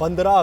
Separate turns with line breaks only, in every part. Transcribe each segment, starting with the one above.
15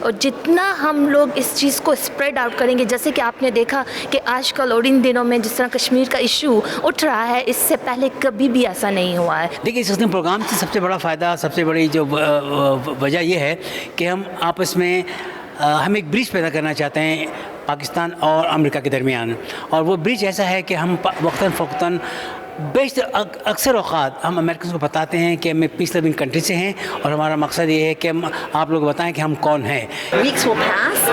اور جتنا ہم لوگ اس چیز کو اسپریڈ آؤٹ کریں گے, جیسے کہ آپ نے دیکھا کہ آج کل اور ان دنوں میں جس طرح کشمیر کا ایشو اٹھ رہا ہے, اس سے پہلے کبھی بھی ایسا نہیں ہوا ہے.
دیکھیے اس قسم پروگرام سے سب سے بڑا فائدہ, سب سے بڑی جو وجہ یہ ہے کہ ہم آپس میں ہم ایک برج پیدا کرنا چاہتے ہیں پاکستان اور امریکہ کے درمیان, اور وہ برج ایسا ہے کہ ہم وقتاً فوقتاً بیشتر اکثر اوقات ہم امریکنس کو بتاتے ہیں کہ ہم پیس لونگ کنٹری سے ہیں, اور ہمارا مقصد یہ ہے کہ ہم آپ لوگ بتائیں کہ ہم کون ہیں.
Weeks will pass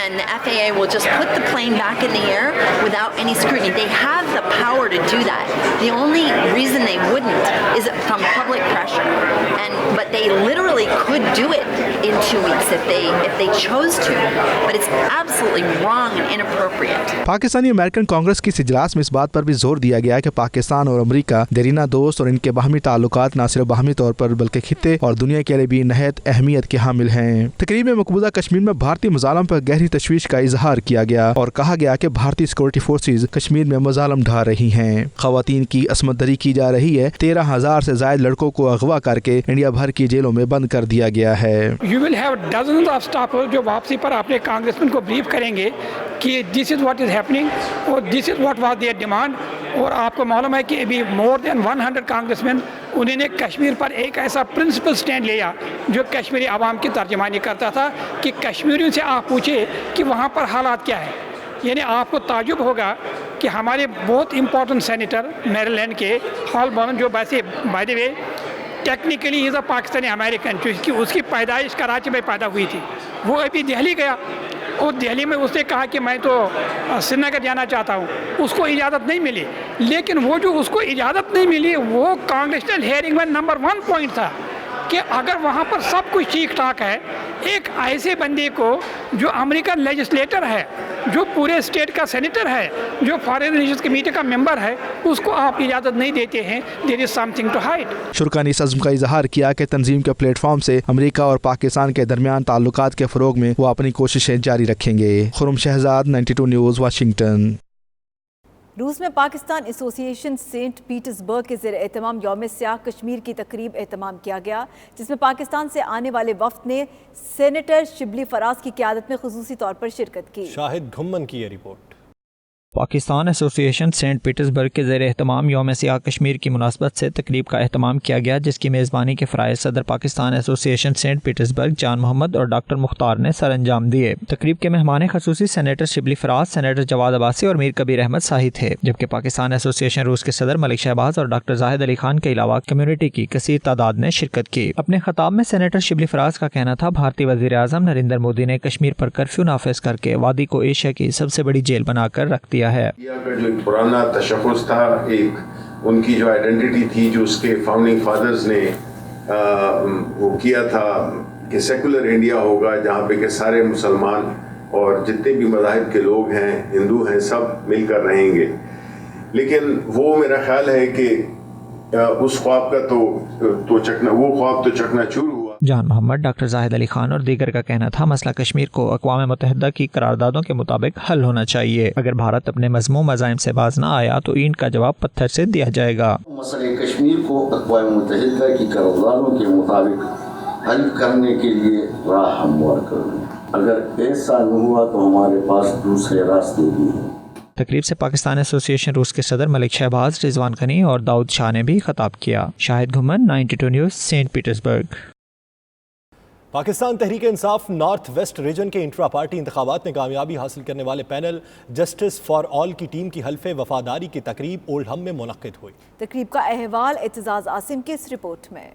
and the FAA will just put the plane back in the air without any scrutiny. They have the power to do that. The only reason they wouldn't is from public pressure. But they literally could do it in 2 weeks if they chose to. But it's absolutely wrong and inappropriate.
Pakistani American Congress کی اس اجلاس میں اس بات پر بھی زور دیا گیا کہ پاکستان اور امریکہ دیرینہ دوست اور ان کے باہمی تعلقات نہ صرف باہمی طور پر بلکہ خطے اور دنیا کے لیے بھی نہایت اہمیت کے حامل ہیں. تقریب میں مقبوضہ کشمیر میں بھارتی مظالم پر گہری تشویش کا اظہار کیا گیا اور کہا گیا کہ بھارتی سیکورٹی فورسز کشمیر میں مظالم ڈھا رہی ہیں. خواتین کی عصمت دری کی جا رہی ہے. 13,000 سے زائد لڑکوں کو اغوا کر کے انڈیا بھر کی جیلوں میں بند کر دیا گیا ہے.
You will have dozens of staffers جو واپسی پر اپنے کانگریسمین کو بریف کریں گے کہ this is what is happening اور this is what was their demand. اور آپ کو معلوم ہے کہ ابھی more than 100 کانگریسمین انہوں نے کشمیر پر ایک ایسا پرنسپل سٹینڈ لیا جو کشمیری عوام کی ترجمانی کرتا تھا کہ کشمیریوں سے آپ پوچھے کہ وہاں پر حالات کیا ہے. یعنی آپ کو تعجب ہوگا کہ ہمارے بہت امپورٹنٹ سینیٹر میریلینڈ کے ہال بارن, جو ویسے by the way technically is a Pakistani American, کیونکہ اس کی پیدائش کراچی میں پیدا ہوئی تھی, وہ ابھی دہلی گیا اور دہلی میں اس نے کہا کہ میں تو سری نگر جانا چاہتا ہوں, اس کو اجازت نہیں ملی. لیکن وہ جو اس کو اجازت نہیں ملی وہ کانگریشنل ہیئرنگ میں نمبر 1 پوائنٹ تھا کہ اگر وہاں پر سب کچھ ٹھیک ٹھاک ہے, ایک ایسے بندے کو جو امریکن لیجسلیٹر ہے, جو پورے اسٹیٹ کا سینیٹر ہے, جو فارن ریلیشنز کمیٹی کا ممبر ہے, اس کو آپ اجازت نہیں دیتے ہیں. دیر از سم تھنگ ٹو ہائڈ.
شرکا نے اس عزم کا اظہار کیا کہ تنظیم کے پلیٹ فارم سے امریکہ اور پاکستان کے درمیان تعلقات کے فروغ میں وہ اپنی کوششیں جاری رکھیں گے. خرم شہزاد 92 نیوز واشنگٹن.
روس میں پاکستان ایسوسی ایشن سینٹ پیٹرز برگ کے زیر اہتمام یوم سیاہ کشمیر کی تقریب اہتمام کیا گیا, جس میں پاکستان سے آنے والے وفد نے سینیٹر شبلی فراز کی قیادت میں خصوصی طور پر شرکت کی.
شاہد گھمن کی یہ رپورٹ.
پاکستان ایسوسی ایشن سینٹ پیٹرز برگ کے زیر اہتمام یوم سیاہ کشمیر کی مناسبت سے تقریب کا اہتمام کیا گیا, جس کی میزبانی کے فرائض صدر پاکستان ایسوسی ایشن سینٹ پیٹرز برگ جان محمد اور ڈاکٹر مختار نے سر انجام دیے. تقریب کے مہمان خصوصی سینیٹر شبلی فراز, سینیٹر جواد عباسی اور میر کبیر احمد ساہی تھے, جبکہ پاکستان ایسوسی ایشن روس کے صدر ملک شہباز اور ڈاکٹر زاہد علی خان کے علاوہ کمیونٹی کی کثیر تعداد نے شرکت کی. اپنے خطاب میں سینیٹر شبلی فراز کا کہنا تھا, بھارتی وزیر اعظم نریندر مودی نے کشمیر پر کرفیو نافذ کر کے وادی کو ایشیا کی سب سے بڑی جیل بنا کر رکھ دیا ہے.
جو ایک پرانا تشخص تھا, ایک ان کی جو آئیڈینٹی تھی, جو اس کے فاؤنڈنگ فادرز نے وہ کیا تھا کہ سیکولر انڈیا ہوگا, جہاں پہ کہ سارے مسلمان اور جتنے بھی مذاہب کے لوگ ہیں, ہندو ہیں, سب مل کر رہیں گے. لیکن وہ میرا خیال ہے کہ اس خواب کا تو چکنا چور ہوا.
جان محمد, ڈاکٹر زاہد علی خان اور دیگر کا کہنا تھا, مسئلہ کشمیر کو اقوام متحدہ کی قراردادوں کے مطابق حل ہونا چاہیے. اگر بھارت اپنے مذموم عزائم سے باز نہ آیا تو اینٹ کا جواب پتھر سے دیا جائے گا.
مسئلہ کشمیر کو اقوام متحدہ کی قراردادوں کے مطابق حل کرنے کے لیے راہ ہموار کریں. اگر ایسا نہ ہوا تو ہمارے پاس دوسرے راستے بھی ہیں.
تقریب سے پاکستان ایسوسی ایشن روس کے صدر ملک شہباز, رضوان غنی اور داؤد شاہ نے بھی خطاب کیا. شاہد گھمن 92 نیوز سینٹ پیٹرز برگ.
پاکستان تحریک انصاف نارتھ ویسٹ ریجن کے انٹرا پارٹی انتخابات میں کامیابی حاصل کرنے والے پینل جسٹس فار آل کی ٹیم کی حلف وفاداری کی تقریب اولڈ ہم میں منعقد ہوئی.
تقریب کا احوال اعتزاز عاصم کی اس رپورٹ میں.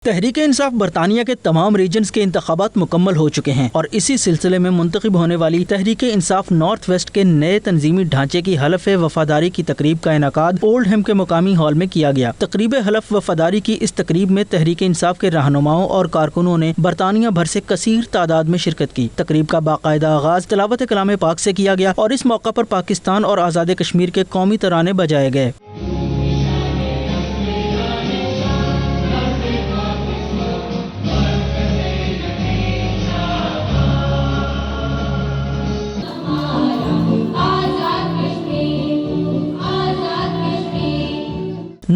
تحریک انصاف برطانیہ کے تمام ریجنز کے انتخابات مکمل ہو چکے ہیں اور اسی سلسلے میں منتخب ہونے والی تحریک انصاف نارتھ ویسٹ کے نئے تنظیمی ڈھانچے کی حلف وفاداری کی تقریب کا انعقاد اولڈ ہم کے مقامی ہال میں کیا گیا. تقریب حلف وفاداری کی اس تقریب میں تحریک انصاف کے رہنماؤں اور کارکنوں نے برطانیہ بھر سے کثیر تعداد میں شرکت کی. تقریب کا باقاعدہ آغاز تلاوت کلام پاک سے کیا گیا اور اس موقع پر پاکستان اور آزاد کشمیر کے قومی ترانے بجائے گئے.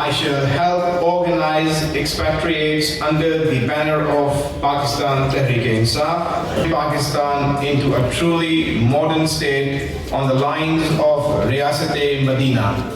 I shall help organize expatriates under the banner of Pakistan Tehreek-e-Insaf, Pakistan into a truly modern state on the lines of Riyasat-e-Madina.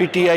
PTI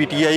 PTI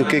UK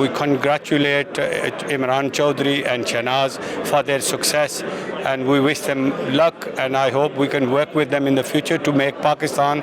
We congratulate Imran Chaudhary and Shahnaz for their success and we wish them luck and I hope we can work with them in the future to make Pakistan.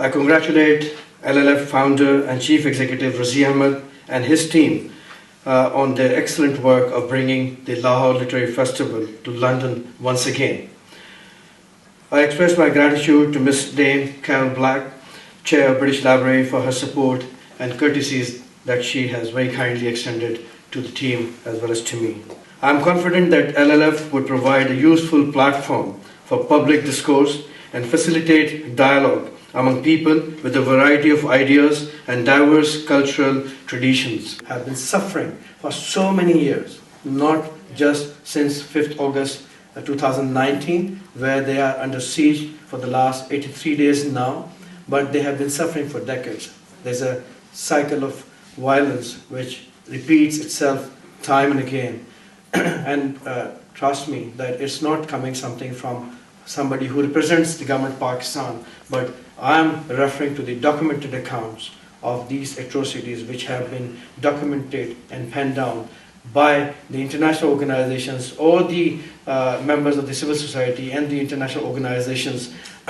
I congratulate LLF founder and chief executive Razi Ahmed and his team on their excellent work of bringing the Lahore Literary Festival to London once again. I express my gratitude to Miss Dame Carol Black, Chair of British Library, for her support and courtesies that she has very kindly extended to the team as well as to me. I am confident that LLF would provide a useful platform for public discourse and facilitate dialogue among people with a variety of ideas and diverse cultural traditions. Have been suffering for so many years, not just since 5th August 2019, where they are under siege for the last 83 days now, but they have been suffering for decades. There's a cycle of violence which repeats itself time and again. And trust me that it's not coming something from somebody who represents the government of Pakistan, but I am referring to the documented accounts of these atrocities which have been documented and penned down by the international organizations or the members of the civil society and the international organizations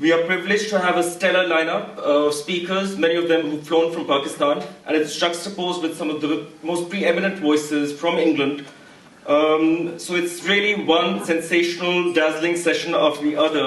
We are privileged to have a stellar lineup of speakers, many of them who've flown from Pakistan, and it's juxtaposed with some of the most preeminent voices from England. So it's really one sensational, dazzling session after the other.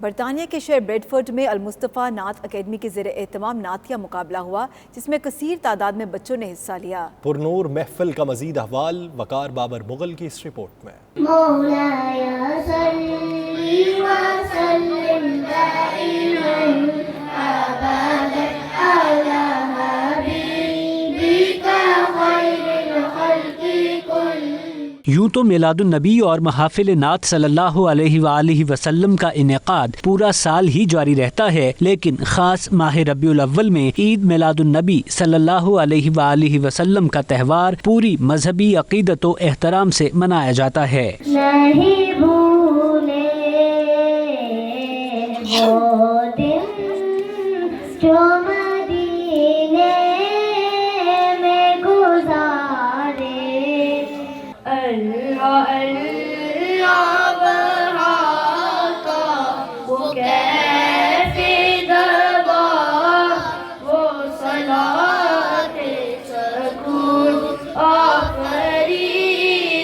برطانیہ کے شہر Bradford میں المصطفیٰ نعت academy کے زیر اہتمام نعتیہ مقابلہ ہوا جس میں کثیر تعداد میں بچوں نے حصہ لیا.
پرنور محفل کا مزید احوال وقار بابر مغل کی اس رپورٹ میں.
مولایا صلی وسلم دائما ابدا علی حبیبک خیر الخلق کل.
یوں تو میلاد النبی اور محافل نعت صلی اللہ علیہ وآلہ وسلم کا انعقاد پورا سال ہی جاری رہتا ہے، لیکن خاص ماہ ربیع الاول میں عید میلاد النبی صلی اللہ علیہ وآلہ وسلم کا تہوار پوری مذہبی عقیدت و احترام سے منایا جاتا ہے.
نہیں بھولے وہ دن جو مدینے میں گزارے. اللہ اللہ بہاتا وہ کیفی دربار وہ صلاۃ سکون آفری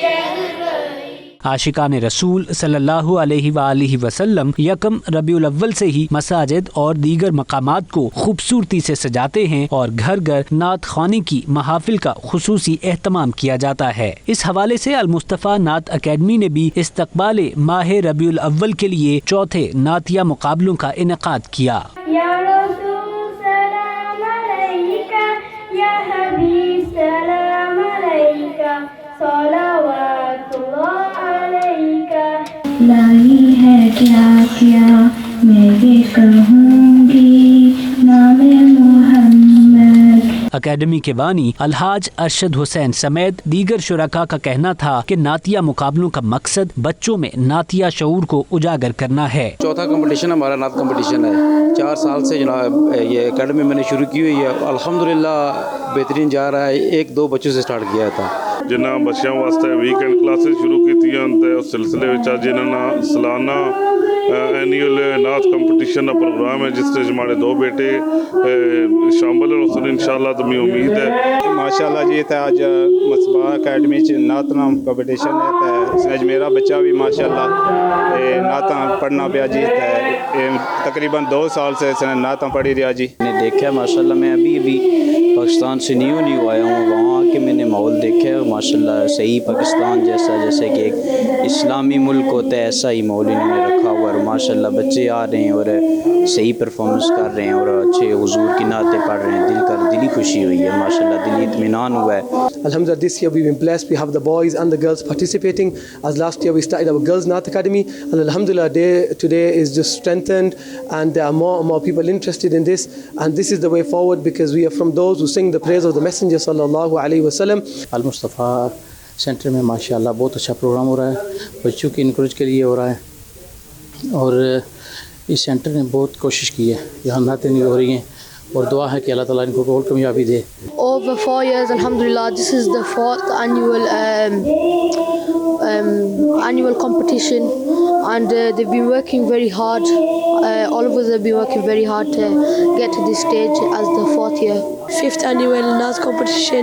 رہ گئی.
عاشقان رسول صلی اللہ علیہ وآلہ وسلم یکم ربیع الاول سے ہی مساجد اور دیگر مقامات کو خوبصورتی سے سجاتے ہیں اور گھر گھر نعت خوانی کی محافل کا خصوصی اہتمام کیا جاتا ہے. اس حوالے سے المصطفیٰ نعت اکیڈمی نے بھی استقبال ماہ ربیع الاول کے لیے چوتھے نعتیہ مقابلوں کا انعقاد کیا.
یا رسول سلام علیکہ یا حبیب سلام علیکہ صلوات اللہ علیکہ. لائی ہے کیا کیا میں بھی کہوں گی نام محمد.
اکیڈمی کے بانی الحاج ارشد حسین سمیت دیگر شرکاء کا کہنا تھا کہ نعتیہ مقابلوں کا مقصد بچوں میں نعتیہ شعور کو اجاگر کرنا ہے.
چوتھا کمپٹیشن ہمارا نعت کمپٹیشن ہے. 4 سال سے جناب یہ اکیڈمی میں نے شروع کی ہوئی ہے. الحمدللہ بہترین جا رہا ہے. 1-2 بچوں سے سٹارٹ کیا تھا.
جنہاں بچوں واسطے ویکینڈ کلاسز شروع کیتیاں تے اس سلسلے وچ جنہاں سالانہ اینیول نعت کمپٹیشن کا پروگرام ہے جس سے ہمارے 2 بیٹے شامل ہیں. انشاءاللہ تو میں امید ہے
ماشاءاللہ جی تے اج مصباح اکیڈمی چ نعت نام کمپٹیشن ہے تے اس وچ میرا بچہ بھی ماشاءاللہ نعت پڑھنا پیا جی تے تقریباً 2 سال سے اس نے نعت پڑھی رہا جی.
نے دیکھا ماشاءاللہ میں ابھی پاکستان سے نیو آیا ہوں. وہاں کے میں نے ماحول دیکھا ماشاءاللہ صحیح پاکستان جیسا جیسے کہ ایک اسلامی ملک ہوتا ہے ایسا ہی ماحول انہوں نے رکھا ہوا. اور ماشاءاللہ بچے آ رہے ہیں اور صحیح پرفارمنس کر رہے ہیں اور اچھے حضور کی نعتیں پڑھ رہے ہیں. دلی خوشی ہوئی ہے ماشاءاللہ. دلی اطمینان ہوا ہے.
Alhamdulillah, this year we've been blessed. We have the boys and the girls participating. As last year we started our girls Na'at Academy, and Alhamdulillah, today is just strengthened, and there are more and more people interested in this. And this is the way forward because we are from those who sing the praise of the Messenger sallallahu alaihi wasallam.
Al Mustafa centre میں ماشاءاللہ بہت اچھا programme ہو رہا ہے. بچوں کی encourage کے لیے ہو رہا ہے اور اس سینٹر نے بہت کوشش کی ہے. یہاں نعتیں نہیں ہو رہی ہیں اور دعا ہے کہ اللہ تعالیٰ ان کو اور کامیابی دے.
Over 4 years, alhamdulillah, this is the 4th annual competition, and they've been working very hard. All of us have been working very hard to get to this stage as the 4th year.
5th annual NAS competition.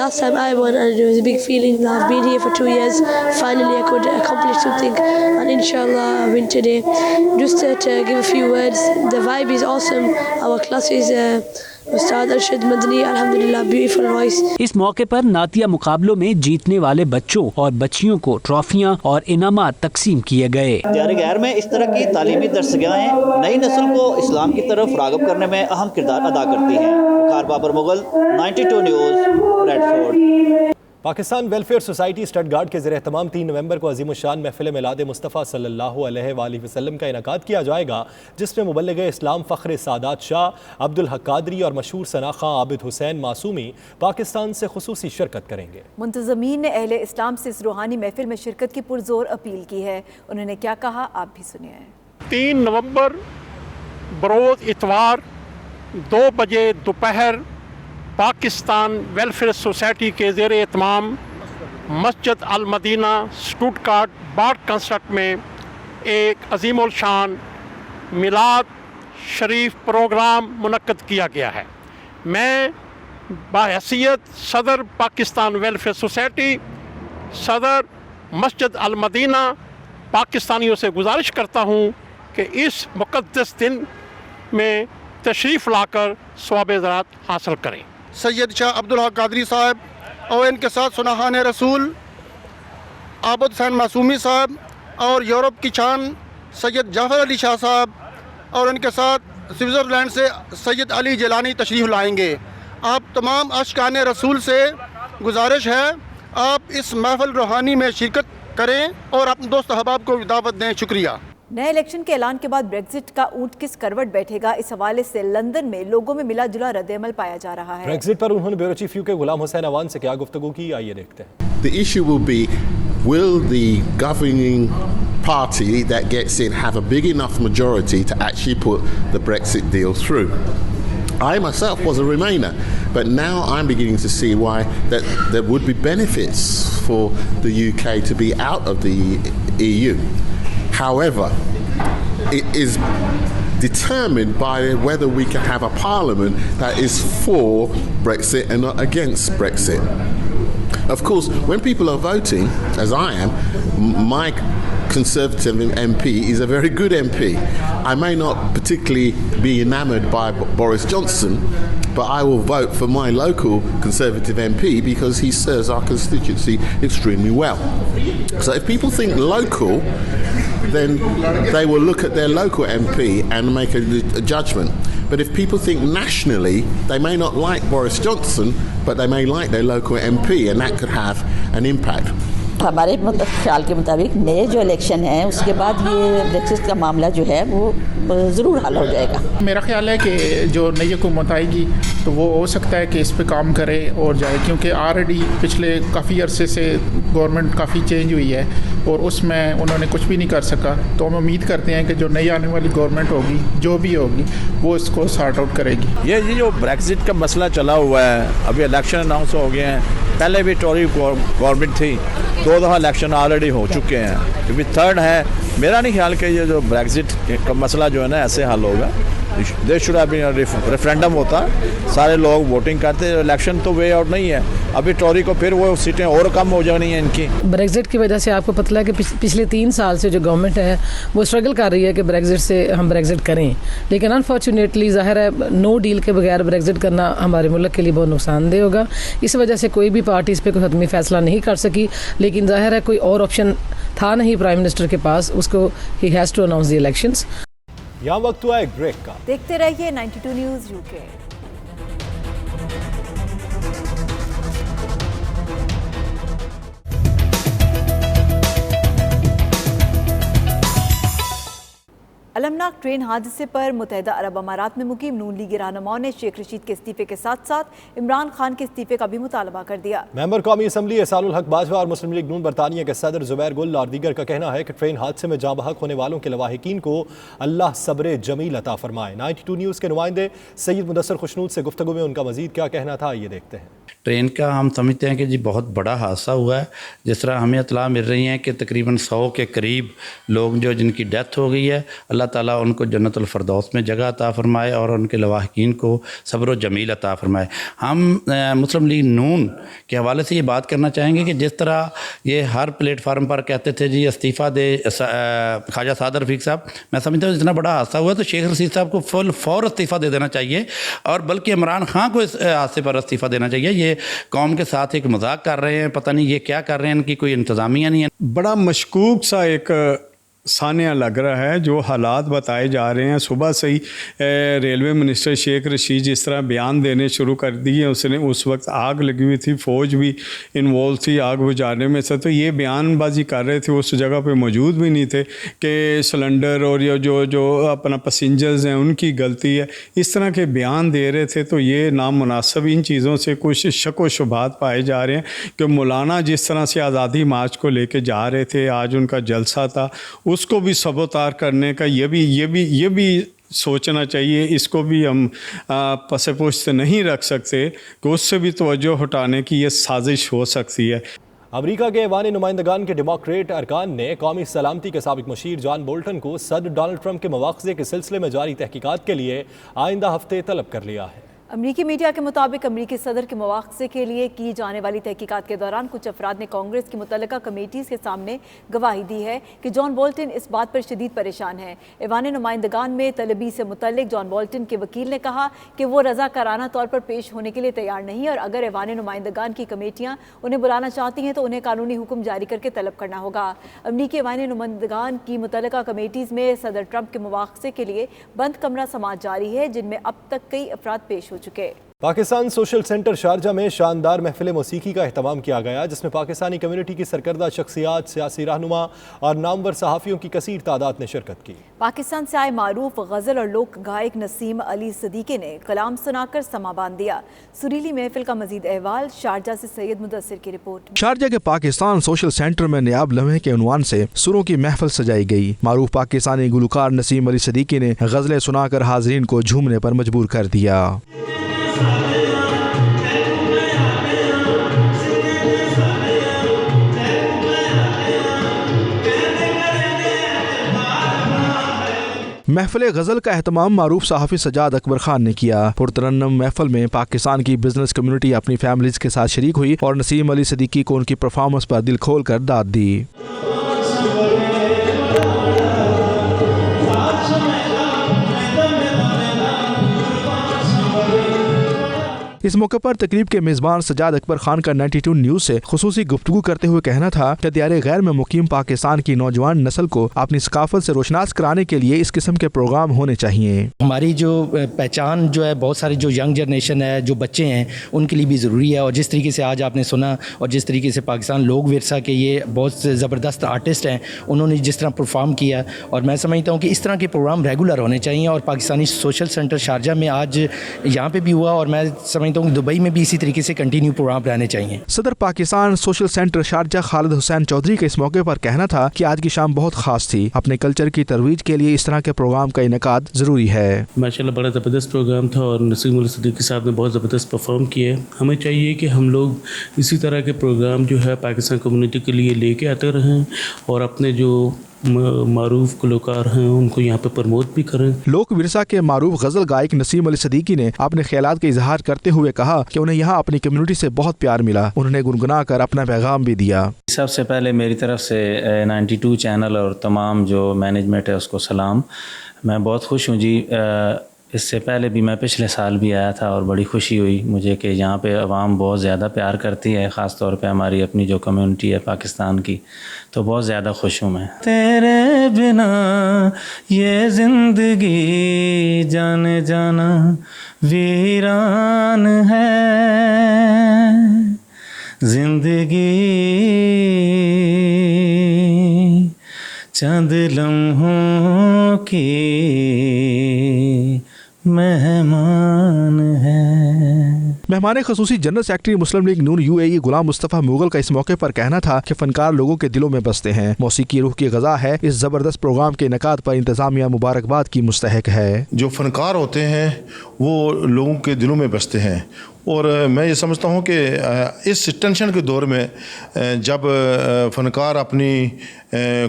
Last time I won, and it was a big feeling. I've been here for 2 years. Finally, I could accomplish something, and inshallah, I win today. Just to give a few words, the vibe is awesome. Our class is استاد ارشد مدنی الحمدللہ beautiful voice.
اس موقع پر نعتیہ مقابلوں میں جیتنے والے بچوں اور بچیوں کو ٹرافیاں اور انعامات تقسیم کیے گئے.
دیار غیر میں اس طرح کی تعلیمی درسگاہیں نئی نسل کو اسلام کی طرف راغب کرنے میں اہم کردار ادا کرتی ہیں. Waqar Babar Mughal, 92 news, Bradford.
Pakistan welfare society Stuttgart کے زیر اہتمام 3 نومبر کو عظیم الشان محفل میلاد مصطفیٰ صلی اللہ علیہ وآلہ وسلم کا انعقاد کیا جائے گا، جس میں مبلغ اسلام فخر سعادات شاہ عبدالحق قادری اور مشہور ثنا خواں عابد حسین معصومی پاکستان سے خصوصی شرکت کریں گے.
منتظمین نے اہل اسلام سے اس روحانی محفل میں شرکت کی پرزور اپیل کی ہے. انہوں نے کیا کہا آپ بھی سنیے.
3 نومبر بروز اتوار 2 بجے دوپہر پاکستان ویلفیئر سوسائٹی کے زیر اہتمام مسجد المدینہ اسٹوٹگارٹ بارڈ کنسرٹ میں ایک عظیم الشان میلاد شریف پروگرام منعقد کیا گیا ہے. میں بحیثیت صدر پاکستان ویلفیئر سوسائٹی، صدر مسجد المدینہ، پاکستانیوں سے گزارش کرتا ہوں
کہ اس مقدس دن میں تشریف لا کر ثواب زراعت حاصل کریں۔
سید شاہ عبدالحق قادری صاحب اور ان کے ساتھ سنہان رسول عابد حسین معصومی صاحب اور یورپ کی چان سید جعفر علی شاہ صاحب اور ان کے ساتھ سوئٹزرلینڈ سے سید علی جیلانی تشریف لائیں گے۔ آپ تمام عاشقان رسول سے گزارش ہے آپ اس محفل روحانی میں شرکت کریں اور اپنے دوست احباب کو دعوت دیں۔ شکریہ۔
نئے الیکشن کے اعلان کے بعد بریگزٹ کا اونٹ کس کروٹ بیٹھے گا، اس حوالے سے لندن میں لوگوں میں ملا جلا رد عمل پایا جا رہا ہے۔
بریگزٹ پر انہوں نے بیورو چیف یو کے غلام حسین عوان سے کیا گفتگو کی، آئیے دیکھتے ہیں۔
The issue will be, will the governing party that gets in have a big enough majority to actually put the Brexit deal through? I myself was a Remainer, but now I'm beginning to see why that there would be benefits for the UK to be out of the EU. However, it is determined by whether we can have a parliament that is for Brexit and not against Brexit. Of course, when people are voting, as I am, my Conservative MP is a very good MP. I may not particularly be enamoured by Boris Johnson, but I will vote for my local Conservative MP because he serves our constituency extremely well. So if people think local, then they will look at their local MP and make a judgment. But if people think nationally, they may not like Boris Johnson, but they may like their local MP, and that could have an impact.
ہمارے خیال کے مطابق نئے جو election ہیں اس کے بعد یہ بریکسٹ کا معاملہ جو ہے وہ ضرور حل ہو جائے گا۔
میرا خیال ہے کہ جو نئی حکومت آئے گی تو وہ ہو سکتا ہے کہ اس پہ کام کرے اور جائے، کیونکہ آلریڈی پچھلے کافی عرصے سے گورنمنٹ کافی چینج ہوئی ہے اور اس میں انہوں نے کچھ بھی نہیں کر سکا۔ تو ہم امید کرتے ہیں کہ جو نئی آنے والی گورنمنٹ ہوگی جو بھی ہوگی وہ اس کو سارٹ آؤٹ کرے گی۔
یہ جو بریکزٹ کا مسئلہ چلا ہوا ہے، ابھی الیکشن اناؤنس ہو گئے ہیں، پہلے بھی ٹوری گورنمنٹ تھی، 2 دفعہ الیکشن آلریڈی ہو چکے ہیں، ابھی تھرڈ ہے۔ میرا نہیں خیال کہ یہ جو بریکزٹ کا مسئلہ جو ہے نا ایسے حل ہوگا۔ There should have been referendum ہوتا، سارے لوگ ووٹنگ کرتے، الیکشن تو وے آؤٹ نہیں ہے۔ ابھی ٹوری کو پھر وہ سیٹیں اور کم ہو جانی ہیں ان کی۔
بریکزٹ کی وجہ سے آپ کو پتہ ہے کہ پچھلے 3 سال سے جو گورنمنٹ ہے وہ اسٹرگل کر رہی ہے کہ بریکزٹ سے ہم بریکزٹ کریں، لیکن انفارچونیٹلی ظاہر ہے نو ڈیل کے بغیر بریکزٹ کرنا ہمارے ملک کے لیے بہت نقصان دہ ہوگا۔ اس وجہ سے کوئی بھی پارٹی اس پہ کوئی حتمی فیصلہ نہیں کر سکی، لیکن ظاہر ہے کوئی اور آپشن تھا نہیں پرائم منسٹر کے پاس، اس کو ہی has to announce the elections.
یہاں وقت ہوا ایک بریک کا،
دیکھتے رہیے 92 نیوز UK۔ المناک ٹرین حادثے پر متحدہ عرب امارات میں مقیم نون لیگی رہنماؤں نے شیخ رشید کے استعفے کے ساتھ ساتھ عمران خان کے استعفے کا بھی مطالبہ کر دیا۔
ممبر قومی اسمبلی احسان الحق باجوہ اور مسلم لیگ نون برطانیہ کے صدر زبیر گل اور دیگر کا کہنا ہے کہ ٹرین حادثے میں جاں بحق ہونے والوں کے لواحقین کو اللہ صبر جمیل عطا فرمائے۔ 92 نیوز کے نمائندے سید مدثر خوشنود سے گفتگو میں ان کا مزید کیا کہنا تھا، یہ دیکھتے ہیں۔
ٹرین کا ہم سمجھتے ہیں کہ جی بہت بڑا حادثہ ہوا ہے، جس طرح ہمیں اطلاع مل رہی ہیں کہ تقریباً 100 کے قریب لوگ جو جن کی ڈیتھ ہو گئی ہے، اللہ تعالیٰ ان کو جنت الفردوس میں جگہ عطا فرمائے اور ان کے لواحقین کو صبر و جمیل عطا فرمائے۔ ہم مسلم لیگ نون کے حوالے سے یہ بات کرنا چاہیں گے کہ جس طرح یہ ہر پلیٹ فارم پر کہتے تھے جی استعفیٰ دے خواجہ سعد رفیق صاحب، میں سمجھتا ہوں اتنا بڑا حادثہ ہوا تو شیخ رشید صاحب کو فور استعفیٰ دے دینا چاہیے، اور بلکہ عمران خان کو اس حادثے پر استعفیٰ دینا چاہیے۔ یہ قوم کے ساتھ ایک مذاق کر رہے ہیں، پتہ نہیں یہ کیا کر رہے ہیں، ان کی کوئی انتظامیہ نہیں ہے۔
بڑا مشکوک سا ایک سانیہ لگ رہا ہے جو حالات بتائے جا رہے ہیں۔ صبح سے ہی ریلوے منسٹر شیخ رشید جس طرح بیان دینے شروع کر دیے، اس نے اس وقت آگ لگی ہوئی تھی، فوج بھی انوالو تھی آگ بجھانے میں سے، تو یہ بیان بازی کر رہے تھے، اس جگہ پہ موجود بھی نہیں تھے کہ سلنڈر اور یہ جو اپنا پیسنجرز ہیں ان کی غلطی ہے، اس طرح کے بیان دے رہے تھے، تو یہ نامناسب ان چیزوں سے کچھ شک و شبہات پائے جا رہے ہیں کہ مولانا جس طرح سے آزادی مارچ کو لے کے جا رہے تھے، آج ان کا جلسہ تھا، اس کو بھی سبوتار کرنے کا یہ بھی سوچنا چاہیے، اس کو بھی ہم پس پشت نہیں رکھ سکتے کہ اس سے بھی توجہ ہٹانے کی یہ سازش ہو سکتی ہے۔
امریکہ کے ایوان نمائندگان کے ڈیموکریٹ ارکان نے قومی سلامتی کے سابق مشیر جان بولٹن کو صدر ڈونلڈ ٹرمپ کے مواخذے کے سلسلے میں جاری تحقیقات کے لیے آئندہ ہفتے طلب کر لیا ہے۔
امریکی میڈیا کے مطابق امریکی صدر کے مواخذے کے لیے کی جانے والی تحقیقات کے دوران کچھ افراد نے کانگریس کی متعلقہ کمیٹیز کے سامنے گواہی دی ہے کہ جان بولٹن اس بات پر شدید پریشان ہے۔ ایوان نمائندگان میں طلبی سے متعلق جان بولٹن کے وکیل نے کہا کہ وہ رضاکارانہ طور پر پیش ہونے کے لیے تیار نہیں، اور اگر ایوان نمائندگان کی کمیٹیاں انہیں بلانا چاہتی ہیں تو انہیں قانونی حکم جاری کر کے طلب کرنا ہوگا۔ امریکی ایوان نمائندگان کی متعلقہ کمیٹیز میں صدر ٹرمپ کے مواخذے کے لیے بند کمرہ سماعت جاری ہے، جن میں اب تک کئی افراد پیش ہو چکے۔
پاکستان سوشل سینٹر شارجہ میں شاندار محفل موسیقی کا اہتمام کیا گیا، جس میں پاکستانی کمیونٹی کی سرکردہ شخصیات، سیاسی رہنما اور نامور صحافیوں کی کثیر تعداد نے شرکت کی۔
پاکستان سے آئے معروف غزل اور لوک گائک نسیم علی صدیقی نے کلام سنا کر سما باندھ دیا۔ سریلی محفل کا مزید احوال شارجہ سے سید مدثر کی رپورٹ۔
شارجہ کے پاکستان سوشل سینٹر میں نیاب لمحے کے عنوان سے سروں کی محفل سجائی گئی۔ معروف پاکستانی گلوکار نسیم علی صدیقی نے غزلیں سنا کر حاضرین کو جھومنے پر مجبور کر دیا۔ محفل غزل کا اہتمام معروف صحافی سجاد اکبر خان نے کیا۔ پرترنم محفل میں پاکستان کی بزنس کمیونٹی اپنی فیملیز کے ساتھ شریک ہوئی اور نسیم علی صدیقی کو ان کی پرفارمنس پر دل کھول کر داد دی۔ اس موقع پر تقریب کے میزبان سجاد اکبر خان کا 92 نیوز سے خصوصی گفتگو کرتے ہوئے کہنا تھا کہ دیار غیر میں مقیم پاکستان کی نوجوان نسل کو اپنی ثقافت سے روشناس کرانے کے لیے اس قسم کے پروگرام ہونے چاہیے۔
ہماری جو پہچان جو ہے بہت سارے جو ینگ جنریشن ہے، جو بچے ہیں، ان کے لیے بھی ضروری ہے، اور جس طریقے سے آج آپ نے سنا اور جس طریقے سے پاکستان لوک ورثہ کے یہ بہت زبردست آرٹسٹ ہیں، انہوں نے جس طرح پرفارم کیا، اور میں سمجھتا ہوں کہ اس طرح کے پروگرام ریگولر ہونے چاہیے، اور پاکستانی سوشل سینٹر شارجہ میں آج یہاں پہ بھی ہوا، اور میں سمجھتا ہوں کہ دبئی میں بھی اسی طریقے سے کنٹینیو پروگرام رہنے چاہیے۔
صدر Pakistan social centre Sharjah Khalid Hussain Chaudhry کا اس موقع پر کہنا تھا کہ آج کی شام بہت خاص تھی، اپنے کلچر کی ترویج کے لیے اس طرح کے پروگرام کا انعقاد ضروری ہے۔
ماشاءاللہ بڑا زبردست پروگرام تھا، اور نسیم علی صدیقی صاحب نے بہت زبردست پرفارم کیا ہے۔ ہمیں چاہیے کہ ہم لوگ اسی طرح کے پروگرام جو ہے پاکستان کمیونٹی کے لیے لے کے آتے رہیں، اور اپنے جو معروف گلوکار ہیں ان کو یہاں پہ پروموٹ بھی کریں۔
لوک ورثہ کے معروف غزل گائک نسیم علی صدیقی نے اپنے خیالات کا اظہار کرتے ہوئے کہا کہ انہیں یہاں اپنی کمیونٹی سے بہت پیار ملا۔ انہوں نے گنگنا کر اپنا پیغام بھی دیا۔
سب سے پہلے میری طرف سے 92 چینل اور تمام جو مینجمنٹ ہے اس کو سلام۔ میں بہت خوش ہوں جی، اس سے پہلے بھی میں پچھلے سال بھی آیا تھا، اور بڑی خوشی ہوئی مجھے کہ یہاں پہ عوام بہت زیادہ پیار کرتی ہے، خاص طور پہ ہماری اپنی جو کمیونٹی ہے پاکستان کی، تو بہت زیادہ خوش ہوں میں۔ تیرے بنا یہ زندگی جانے جانا ویران ہے، زندگی چند لمحوں کی مہمان ہے۔
مہمان خصوصی جنرل سیکرٹری مسلم لیگ نون UAE غلام مصطفیٰ مغل کا اس موقع پر کہنا تھا کہ فنکار لوگوں کے دلوں میں بستے ہیں، موسیقی روح کی غذا ہے۔ اس زبردست پروگرام کے انعقاد پر انتظامیہ مبارکباد کی مستحق ہے۔
جو فنکار ہوتے ہیں وہ لوگوں کے دلوں میں بستے ہیں، اور میں یہ سمجھتا ہوں کہ اس ٹینشن کے دور میں جب فنکار اپنی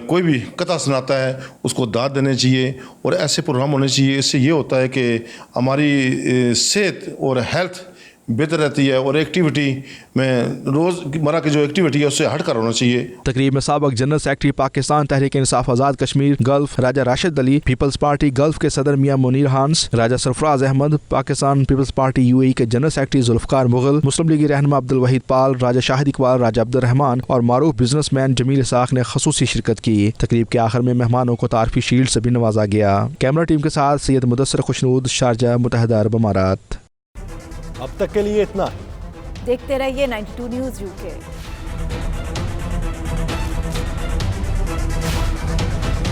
کوئی بھی قطعہ سناتا ہے اس کو داد دینے چاہیے، اور ایسے پروگرام ہونے چاہیے۔ اس سے یہ ہوتا ہے کہ ہماری صحت اور ہیلتھ بہتر رہتی ہے، اور ایکٹیویٹی میں روز مرہ کی جو ایکٹیویٹی ہے اس سے ہٹ کر ہونا چاہیے۔
تقریب میں سابق general secretary Pakistan Tehreek Insaf Azad Kashmir Gulf Raja Rashid Ali, Peoples Party Gulf کے صدر Mian Munir Hans, Raja Sarfaraz Ahmed, Pakistan Peoples Party UAE کے جنرل سیکرٹری ذوالفقار مغل، مسلم لیگی رہنما عبدالوحید پال، راجہ شاہد اقبال، راجہ عبدالرحمان اور معروف بزنس مین جمیل اسحاق نے خصوصی شرکت کی۔ تقریب کے آخر میں مہمانوں کو تعارفی شیلڈ سے بھی نوازا گیا۔ کیمرہ ٹیم کے ساتھ سید مدثر خوشنود، شارجہ، متحدہ عرب امارات۔
اب تک کے لیے اتنا۔
دیکھتے رہیے 92 نیوز UK۔